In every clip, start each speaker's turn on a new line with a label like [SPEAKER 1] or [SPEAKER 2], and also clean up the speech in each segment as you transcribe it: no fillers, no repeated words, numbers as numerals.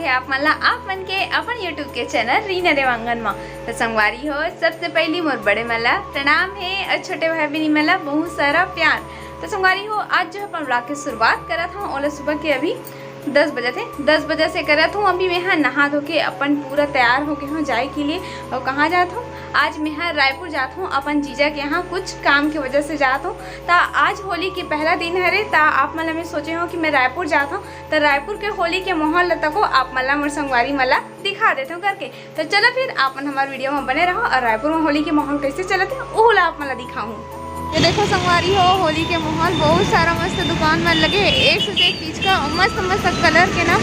[SPEAKER 1] है आप मन ला आप मन के अपन यूट्यूब के चैनल रीना देवांगन में। तो संगवारी हो, सबसे पहली मोर बड़े मन ला प्रणाम है और छोटे भाई बहन मन ला बहुत सारा प्यार। तो संगवारी हो, आज जो अपन ब्लॉग की शुरुआत करा था ओला सुबह के अभी 10 बजे थे, 10 बजे से करत हूँ। अभी मैं यहाँ नहा धो के अपन पूरा तैयार हो गए हूँ जाए के लिए। और कहाँ जाता हूँ? आज मैं यहाँ रायपुर जाता हूँ, अपन जीजा के यहाँ कुछ काम की वजह से जाता हूँ। तो आज होली के पहला दिन है रे, तो आप मला मैं सोचे हो कि मैं रायपुर जाता हूँ, तो रायपुर के होली के माहौल तक आप मला मोर संगवारी मला दिखा देते हो करके। तो चलो फिर आप हमारे वीडियो में बने रहो और रायपुर में होली के माहौल कैसे चलते हैं वो आप मला दिखाऊँ। ये देखो संगवारी हो, होली के माहौल बहुत सारा मस्त दुकान में लगे, एक से एक चीज का मस्त मस्त कलर के ना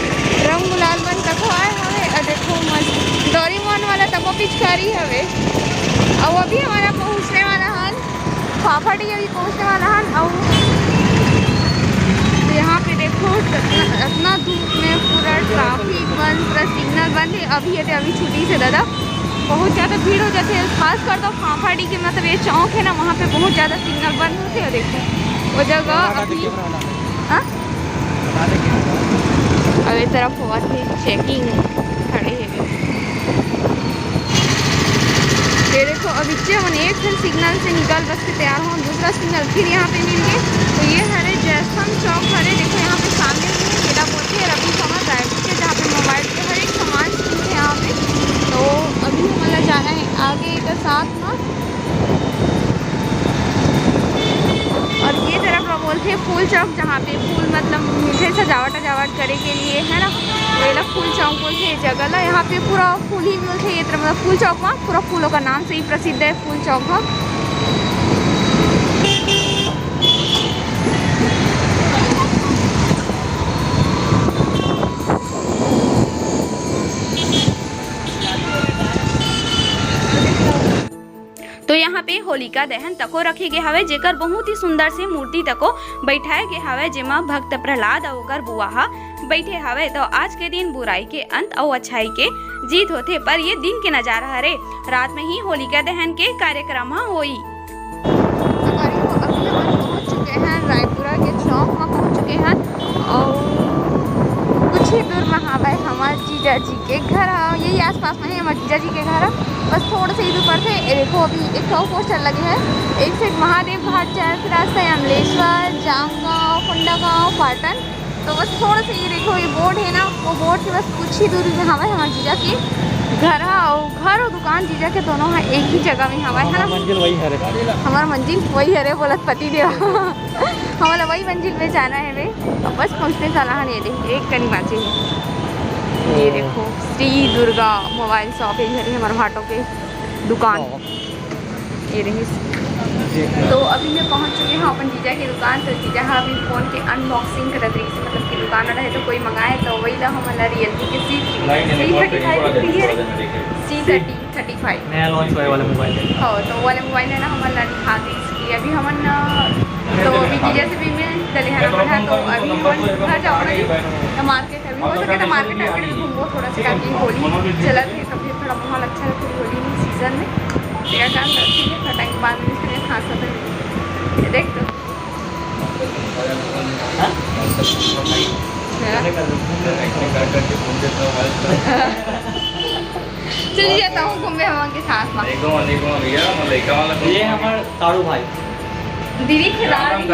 [SPEAKER 1] रंग गुलाल बन तक आए हवे। और देखो मस्त डोरेमोन वाला तको पिचकारी हवे। और अभी हमारा पहुँचने वाला हन फाफाटी, अभी पहुँचने वाला हन। और तो यहाँ पे देखो इतना धूप में पूरा ट्रैफिक बंद, पूरा सिग्नल बंद है। अभी छुट्टी से दादा बहुत ज़्यादा भीड़ हो जाती है, खास कर तो फाफाड़ी के मतलब ये चौक है ना, वहाँ पे बहुत ज़्यादा सिग्नल बंद होते हैं। देखो वो जगह अभी अब इस तरफ हुआ थे चेकिंग खड़े हैं। ये देखो अभी हम एक सिग्नल से निकल बस के तैयार हो, दूसरा सिग्नल फिर यहाँ पे मिल गए। तो ये हरे जैसन चौक हरे, देखो यहाँ पे सामने मेरा बोलते हैं रवि समझ रायपुर के, जहाँ पे मोबाइल के हर एक सामान मिलते हैं यहाँ पे। तो अभी हमें जाना है आगे के साथ में। और ये तरफ हम बोलते हैं फूल चौक, जहाँ पे फूल मतलब मीठे सजावट करे के लिए है ना, ये लोग फूल चौक बोलते हैं जगह ला। यहाँ पे पूरा फूल ही मिलते हैं, ये तरफ मतलब फूल चौक में पूरा फूलों का नाम से ही प्रसिद्ध है फूल चौक में। तो यहाँ पे होलिका दहन तको रखे गए हवे, जेकर बहुत ही सुंदर से मूर्ति तको बैठाए गए हवे, जेमा भक्त प्रहलाद और ओकर बुआहा बैठे हवे। तो आज के दिन बुराई के अंत और अच्छाई के जीत होते, पर ये दिन के नजारा हरे, रात में ही होलिका दहन के कार्यक्रम होई। पहुँच चुके हैं रायपुरा के चौक में पहुँच चुके हैं और कुछ ही दूर में हमारे हमारे जीजा जी के घर, यही आसपास में है हमारे जीजा जी के घर। बस थोड़े से ही दूर पर थे। देखो अभी एक पोस्टर लगे हैं, एक साइड महादेव घाट जाए रास्ता है, अमलेश्वर, जामगांव, कुंडागांव, पाटन। तो बस थोड़ा सा ये देखो ये बोर्ड है ना, वो बोर्ड के बस कुछ ही दूरी में हमारे जीजा के घर है। और दुकान जीजा के दोनों है एक ही जगह में हमारे, है ना। मंजिल वही है, हमारा मंजिल वही है बोलत पति देव हमारा वही मंजिल में जाना है वे। अब बस पहुँचने चला है। ये देखिए एक कनी बाचे है, ये देखो श्री दुर्गा मोबाइल शॉप है, इधर हमारे भाटों के दुकान ये रही। तो अभी मैं पहुंच चुकी हूँ अपन जीजा की दुकान। तो जीजा अभी फ़ोन के अनबॉक्सिंग करत रही से, मतलब कि दुकान रहे तो कोई मंगाए तो वही ला हमारा रियलमी के C35
[SPEAKER 2] नया लॉन्च हुआ वाला मोबाइल है।
[SPEAKER 1] हाँ, तो वो वाले मोबाइल है ना हमारा दिखा दी, इसलिए अभी हमन तो अभी जीजा से भी मिल चले हैं पढ़ा। तो अभी हम घर जाओ ना तो मार्केट अभी हो सके तो मार्केट घूमो थोड़ा सा, काफ़ी होली चला थे तो फिर थोड़ा माहौल अच्छा लगता है होली सीजन में। तेरा काम करती है थोड़ा टाइम बाद में खा सकते देख। तो चलिए जाता हूँ घूमे हम के साथ में।
[SPEAKER 2] ये हमारे तारू भाई
[SPEAKER 1] दीदी खिलाड़ी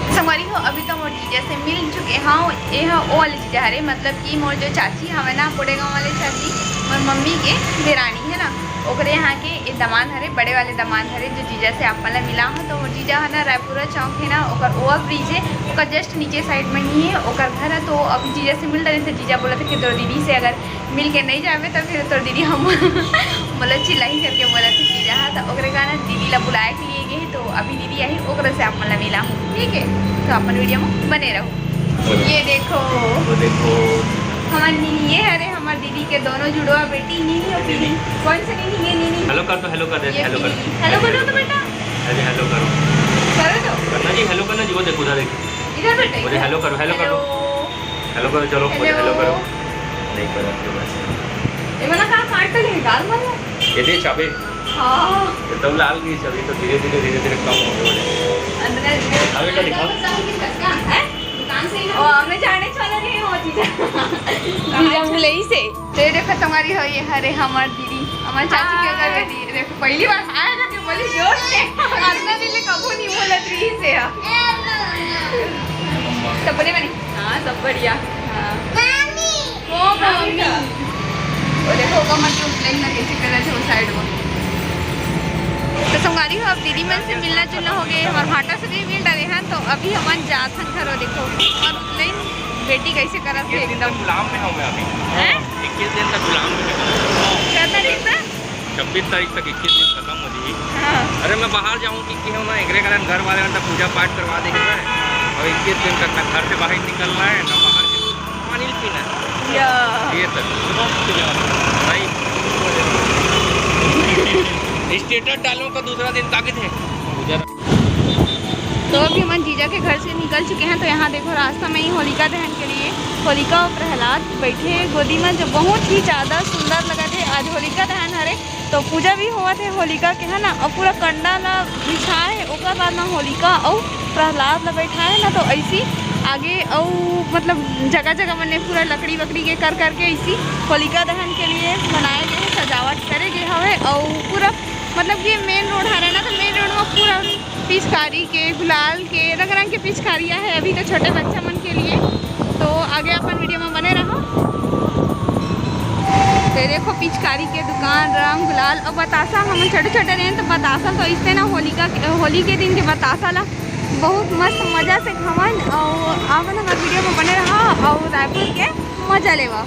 [SPEAKER 1] संगवारी हो, अभी तो मोर जीजा से मिल चुके हाँ। ये वो वाली चीज़ हरे, मतलब कि मोर जो चाची हमें ना पुणे गाँव वाले चाची मोर मम्मी के देरानी है ना, ओकरे यहाँ के ये दमान हरे, बड़े वाले दमान हरे जो जीजा से आप मतलब मिला हो। तो मोर जीजा है ना रायपुरा चौक है ना, ओकर ओवर ब्रिज है, ओकर जस्ट नीचे साइड में ही है ओकर घर है। तो अभी जीजा से मिल रहे थे, जीजा बोला था कि तोर दीदी से अगर मिल के नहीं जावे तो फिर तोर दीदी हम मतलब चिल्लाई करके बोला थे जीजा है। तो ओकरे का ना दीदी ला बुलाए के लिए गए, तो अभी दीदी आई ओकरे से आप मतलब मिला हूँ, ठीक है। तो अपन वीडियो में बने रहो। ये देखो हमारी नीनी ये है, हमारी दीदी के दोनों जुड़वा बेटी नीनी और पीनी। कौन सी नीनी? ये नीनी।
[SPEAKER 2] हेलो कर दो, हेलो कर दे, हेलो कर,
[SPEAKER 1] हेलो करो तो बेटा,
[SPEAKER 2] अरे हेलो करो
[SPEAKER 1] तो
[SPEAKER 2] करना जी, हेलो करना जी। वो देखो उधर
[SPEAKER 1] इधर बेटा,
[SPEAKER 2] मुझे हेलो करो, हेलो करो, हेलो करो, चलो मुझे हेलो करो। नहीं करो बस
[SPEAKER 1] ये वाला कहाँ काट के निकाल वाला
[SPEAKER 2] ये दे चाबी।
[SPEAKER 1] हाँ
[SPEAKER 2] एकदम लाल की चाबी, तो धीरे धीरे कम हो गए।
[SPEAKER 1] अंदर
[SPEAKER 2] का दिखाओ।
[SPEAKER 1] मैं जाने वाला नहीं हो जीजा मुलई से तो ये देखो तुम्हारी हो ये हरे हमार दीदी हमार चाची के घर बेटी देखो पहली बार आएगा कि बोली जोर से अंदर दिल कबू नहीं बोलत रही से सब बढ़िया बनी हाँ सब बढ़िया हाँ मम्मी ओ मम्मी वो देखो कमर के प्लेन ना कैसे कर रहे थे वो साइड में तो संगारी हो अब दीदी मन से मिलना जुलना हो गए और भाटा से भी मिल रहे हैं तो अभी हमारे जात हैं घर देखो और उसने बेटी कैसे करा थे
[SPEAKER 2] एकदम गुलाम में हूँ मैं अभी
[SPEAKER 1] हैं
[SPEAKER 2] 21 दिन तक गुलाम में
[SPEAKER 1] क्या तारीख था
[SPEAKER 2] 26 तारीख तक 21 दिन खत्म हो जाएगी।
[SPEAKER 1] हाँ
[SPEAKER 2] अरे मैं बाहर जाऊँ कि हूँ ना एक कारण घर वाले ने पूजा पाठ करवा देंगे मैं और 21 दिन तक ना घर से बाहर निकलना है ना बाहर पानी पीना है ये तक भाई स्टेटस डालूं का दूसरा दिन ताकत है पूजा।
[SPEAKER 1] तो अभी हम जीजा के घर से निकल चुके हैं तो यहाँ देखो रास्ता में ही होलिका दहन के लिए होलिका और प्रहलाद बैठे गोदी में जो बहुत ही ज़्यादा सुंदर लगा थे। आज होलिका दहन हरे तो पूजा भी हुआ थे होलिका के है ना और पूरा कंडा ला बिछाए ओकर बाद ना होलिका और प्रहलाद ला बैठाए ना तो ऐसी आगे और मतलब जगह जगह मैंने पूरा लकड़ी वकड़ी के कर करके ऐसी होलिका दहन के लिए बनाए गए सजावट करे गए हवे और पूरा मतलब ये मेन रोड है ना तो मेन रोड में पूरा पिचकारी के गुलाल के रंग रंग के पिचकारियाँ है अभी तो छोटे बच्चा मन के लिए। तो आगे अपन वीडियो में बने रहो। तो देखो पिचकारी के दुकान रंग गुलाल और बतासा हम छोटे छोटे रहे तो बतासा तो इससे ना होली के दिन के बतासा ला बहुत मस्त मज़ा से घमन और आप हमारे वीडियो में बने रहा और रायपुर के मजा लेवा।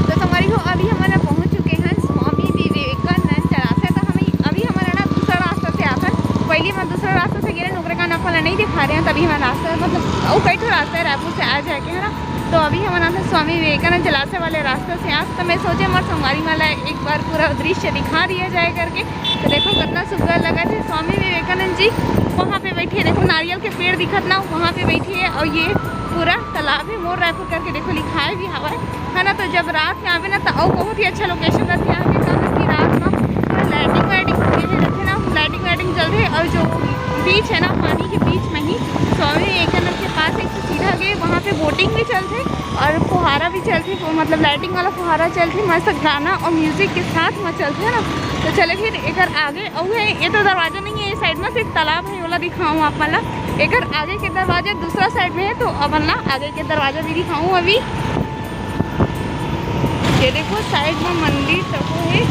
[SPEAKER 1] तो तुम्हारी हो अभी हमारा पहुंच चुके हैं स्वामी विवेकानंद जलाशय। तो हमें अभी हमारा ना दूसरा रास्ता से आता है पहले हम दूसरा रास्ता से गिरे नौकरी का नफल नहीं दिखा रहे हैं तभी हमारा रास्ता मतलब वो कई ठो रास्ता है रायपुर से आ जाके है ना तो अभी हमारा था स्वामी विवेकानंद जलाशय वाले रास्ते से आज तो मैं सोचे हमारे संगवारी वाला एक बार पूरा दृश्य दिखा दिया जाए करके। तो देखो कितना सुंदर लगा थे स्वामी विवेकानंद जी वहाँ पे बैठे देखो नारियल के पेड़ दिखत ना वहाँ पे बैठी है और ये पूरा तालाब है मोर रायपुर करके देखो लिखाए भी हवा है ना। तो जब रात में आवे ना तो और बहुत ही अच्छा लोकेशन रहते यहाँ पे कारण कि रात में पूरा लाइटिंग वाइटिंग रहते ना लाइटिंग वाइटिंग चल रही और जो बीच है ना पानी के बीच में ही स्वामी विवेकानंद के पास एक सीधा गए वहाँ पे बोटिंग भी चलते और फुहारा भी चलती मतलब लाइटिंग वाला फुहारा चलती मस्त गाना और म्यूजिक के साथ में चलते है ना। तो चले फिर एक आगे और है ये तो दरवाजा नहीं है ये साइड में सिर्फ तालाब है वाला दिखाऊँ आप वाला एक आगे के दरवाजे दूसरा साइड में है तो अब ना आगे के दरवाजा भी दिखाऊँ अभी। ये देखो साइड में मंदिर सब है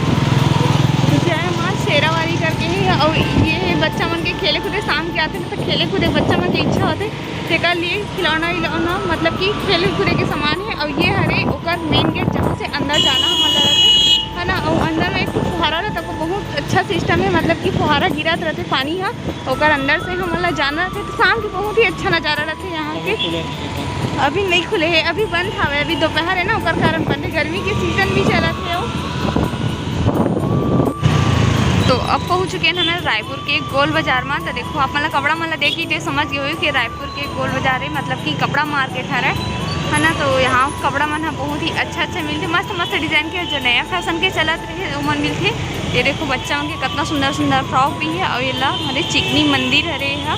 [SPEAKER 1] जय माँ शेरावाली करके है और ये बच्चा मन के खेले कूदे शाम के आते हैं तो खेले कूदे बच्चा मन की इच्छा होते तेकर लिए खिलौना विलौना मतलब कि खेले कूदे के सामान है और ये हरे ओकर मेन गेट जहाँ से अंदर जाना हमारा रहते है ना और अंदर में एक फुहारा रहता है बहुत अच्छा सिस्टम है मतलब कि फुहारा गिरत रहते पानी है ओकर अंदर से हमारा जाना रहते तो शाम के बहुत ही अच्छा नज़ारा रहते यहाँ के। अभी नहीं खुले है अभी बंद हवे अभी दोपहर है ना ओकर कारण बंद है गर्मी के सीजन भी चला थे। तो अब पहुँच चुके हैं हमें रायपुर के गोल बाजार में। तो देखो आप मतलब कपड़ा मतलब देखी तो समझ गए हो कि रायपुर के गोल बाजार है मतलब कि कपड़ा मार्केट है ना। तो यहाँ कपड़ा मन बहुत ही अच्छा मिलते मस्त मस्त डिज़ाइन के जो नया फैशन के चलत रहे वो मन मिलते। ये देखो बच्चा मन के कितना सुंदर सुंदर फ्रॉक भी है और ये ला हमारे चिकनी मंदिर हरे है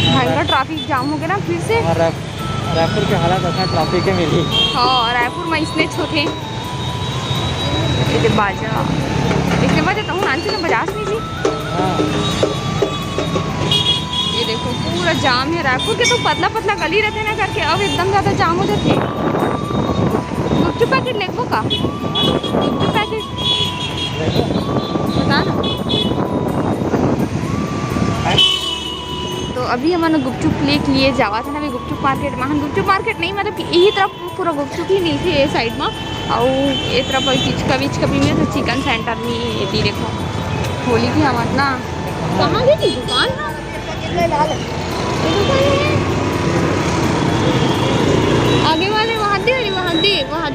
[SPEAKER 1] भाई ट्रैफिक जाम हो गया ना फिर से
[SPEAKER 2] रायपुर के हालात अच्छा ट्रैफिक के मिली
[SPEAKER 1] हाँ रायपुर में इसने छोटे बाजा इसके बाद तो नानसी ने बजाज नहीं जी। ये देखो पूरा जाम है रायपुर के तो पतला पतला गली रहते ना करके अब एकदम ज़्यादा जाम हो जाते। गुपचुप पैकेट लेगो का गुपचुप पैकेट बता ना। तो अभी हमारे गुपचुप लेक लिए जावा था ना अभी गुपचुप मार्केट में हम गुपचुप मार्केट नहीं मतलब यही तरफ पूरा गुपचुप ही नहीं थी ये साइड में और ये तरफ विचका भी में तो चिकन सेंटर में ये देखो होली की हमारे ना कहाँ गई थी दुकान आगे वाले वहाँ दे हाँ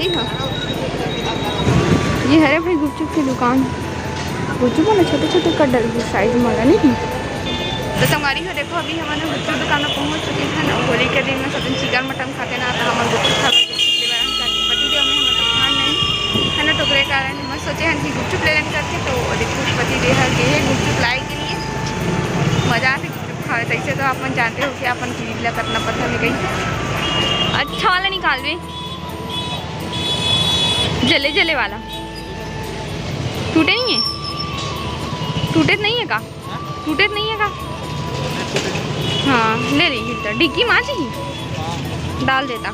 [SPEAKER 1] ये हरे भाई गुपचुप की दुकान गुपचुप वाला छोटे छोटे कड्डल साइज में नहीं थी। तो संगवारी हो देखो अभी हमारे गुपचुप दुकान में पहुँच चुके हैं ना होली के दिन में सब चिकन मटन खाते ना तो हमारे गुपचुप खा है ना सोचे हैं कि गुपचुप ले लें करके, तो देखो पति देह गए है गुपचुप लाई के लिए। मज़ा से गुपचुप खाए तैसे तो अपन जानते हो कि अपन खरीद ला करना पत्थर में गई। अच्छा वाला निकाल दे, जले जले वाला। टूटे नहीं है? टूटे नहीं है का? टूटे नहीं है का? हाँ ले लीजिए तो डिग्गी माँ जी डाल देता।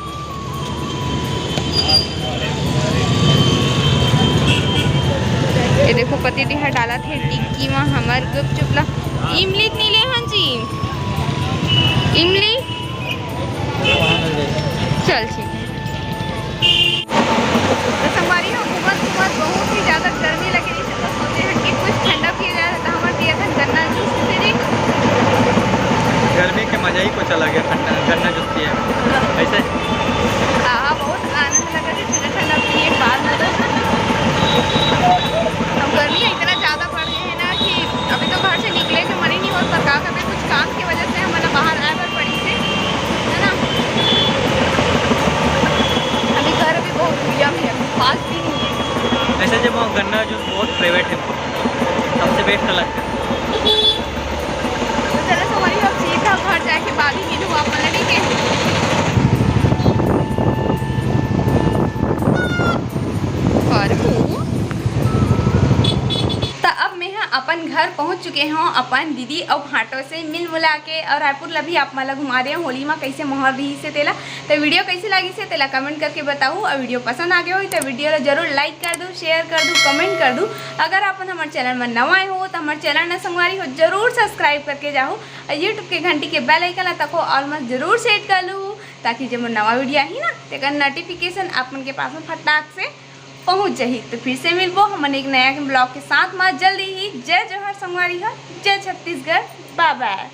[SPEAKER 1] ये देखो पति दिहा डाला थे डिग्गी में हमार गुपचुप ला। इमली नहीं ले हाँ जी, इमली चल ठीक है। तो संगवारी हो घूमत बहुत ही ज़्यादा गर्मी लगी रही, तो सोचे हैं कि कुछ ठंडा पिया जाए। तो हमारे दिया था गन्ना जूस दे दी।
[SPEAKER 2] गर्मी के मजा ही कुछ अलग है, ठंडा गन्ना जूस पिए ऐसे।
[SPEAKER 1] हाँ बहुत आनंद लगा था ठंडा ठंडा पिए बाद में। अब गर्मी इतना ज़्यादा बढ़ गई है ना कि अभी तो घर से निकले के मन ही नहीं हो, पर का कभी कुछ काम की वजह से हमारा बाहर आए पर पड़ी से है ना। अभी घर भी बहुत भूया भी है, फास्ट भी नहीं है।
[SPEAKER 2] ऐसे जब गन्ना जूस बहुत फेवरेट है, सबसे बेस्ट लगता है।
[SPEAKER 1] तो चलो हमारी अब सीधा घर जाके बाद ही मिलूँ आप मतलब ठीक है। अपन घर पहुंच चुके हैं अपन दीदी और भाटो से मिल मिला के, और रायपुर लभी आप मला घुमा रहे हैं होली में कैसे मोहर रही से तेला। तो वीडियो कैसी लगी से तेला कमेंट करके बताऊँ, और वीडियो पसंद आ गया हो तो वीडियो जरूर लाइक कर दूँ, शेयर कर दूँ, कमेंट कर दूँ। अगर अपन हमारे चैनल में नवा हो तो हमारे चैनल न संगवारी हो जरूर सब्सक्राइब करके जाओ, और यूट्यूब के घंटी के बेल आइकन तक हो ऑलमोस्ट जरूर सेट कर लूँ, ताकि जब नवा वीडियो आई ना तो नोटिफिकेशन अपन के पास में फटाक से पहुंच जाही। तो फिर से मिलबो हम एक नया ब्लॉग के साथ में जल्दी ही। जय जोहर संगवारी हो, जय छत्तीसगढ़, बाय बाय।